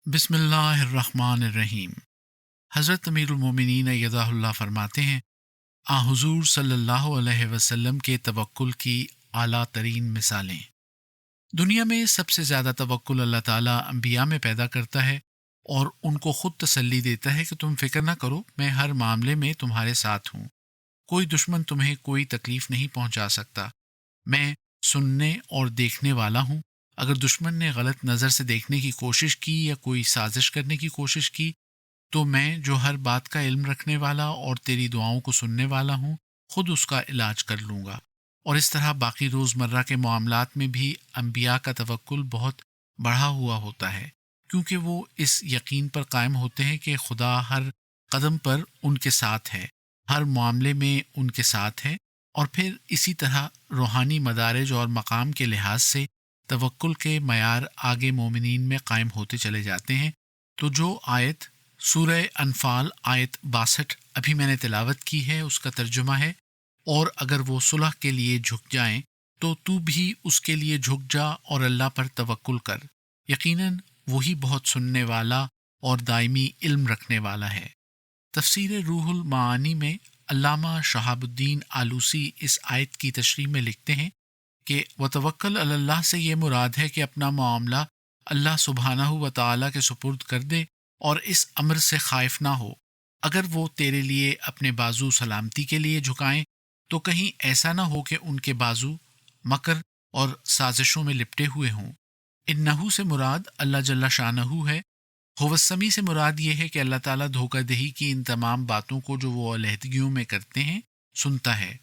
بسم اللہ الرحمن الرحیم۔ حضرت امیر المومنین ایدہ اللہ فرماتے ہیں، حضور صلی اللہ علیہ وسلم کے توکل کی اعلیٰ ترین مثالیں۔ دنیا میں سب سے زیادہ توکل اللہ تعالیٰ انبیاء میں پیدا کرتا ہے اور ان کو خود تسلی دیتا ہے کہ تم فکر نہ کرو، میں ہر معاملے میں تمہارے ساتھ ہوں، کوئی دشمن تمہیں کوئی تکلیف نہیں پہنچا سکتا، میں سننے اور دیکھنے والا ہوں۔ اگر دشمن نے غلط نظر سے دیکھنے کی کوشش کی یا کوئی سازش کرنے کی کوشش کی تو میں جو ہر بات کا علم رکھنے والا اور تیری دعاؤں کو سننے والا ہوں، خود اس کا علاج کر لوں گا۔ اور اس طرح باقی روزمرہ کے معاملات میں بھی انبیاء کا توکل بہت بڑھا ہوا ہوتا ہے، کیونکہ وہ اس یقین پر قائم ہوتے ہیں کہ خدا ہر قدم پر ان کے ساتھ ہے، ہر معاملے میں ان کے ساتھ ہے۔ اور پھر اسی طرح روحانی مدارج اور مقام کے لحاظ سے توکل کے معیار آگے مومنین میں قائم ہوتے چلے جاتے ہیں۔ تو جو آیت سورہ انفال آیت 62 ابھی میں نے تلاوت کی ہے، اس کا ترجمہ ہے، اور اگر وہ صلح کے لیے جھک جائیں تو بھی اس کے لیے جھک جا اور اللہ پر توکل کر، یقیناً وہی بہت سننے والا اور دائمی علم رکھنے والا ہے۔ تفسیر روح المعانی میں علامہ شہاب الدین آلوسی اس آیت کی تشریح میں لکھتے ہیں کہ وتوکل علی اللہ سے یہ مراد ہے کہ اپنا معاملہ اللہ سبحانہ و تعالیٰ کے سپرد کر دے اور اس امر سے خائف نہ ہو، اگر وہ تیرے لیے اپنے بازو سلامتی کے لیے جھکائیں تو کہیں ایسا نہ ہو کہ ان کے بازو مکر اور سازشوں میں لپٹے ہوئے ہوں۔ انہو سے مراد اللہ جل شانہ ہے۔ ہوسمی سے مراد یہ ہے کہ اللہ تعالیٰ دھوکہ دہی کی ان تمام باتوں کو جو وہ علیحدگیوں میں کرتے ہیں سنتا ہے۔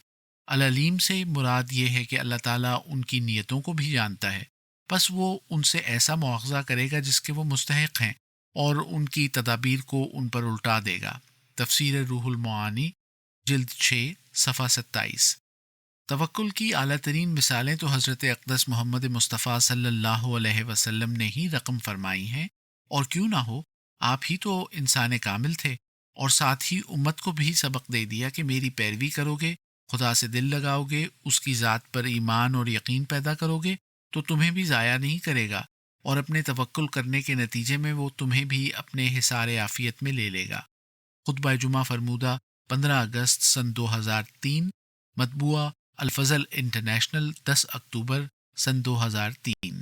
العلیم سے مراد یہ ہے کہ اللہ تعالیٰ ان کی نیتوں کو بھی جانتا ہے، پس وہ ان سے ایسا مواخذہ کرے گا جس کے وہ مستحق ہیں اور ان کی تدابیر کو ان پر الٹا دے گا۔ تفسیر روح المعانی جلد 6 صفحہ 27۔ توکل کی اعلیٰ ترین مثالیں تو حضرت اقدس محمد مصطفیٰ صلی اللہ علیہ وسلم نے ہی رقم فرمائی ہیں، اور کیوں نہ ہو، آپ ہی تو انسان کامل تھے، اور ساتھ ہی امت کو بھی سبق دے دیا کہ میری پیروی کرو گے، خدا سے دل لگاؤ گے، اس کی ذات پر ایمان اور یقین پیدا کرو گے تو تمہیں بھی ضائع نہیں کرے گا، اور اپنے توکل کرنے کے نتیجے میں وہ تمہیں بھی اپنے حصار عافیت میں لے لے گا۔ خطبہ جمعہ فرمودہ 15 اگست سن 2003، مطبوعہ الفضل انٹرنیشنل 10 اکتوبر سن 2003۔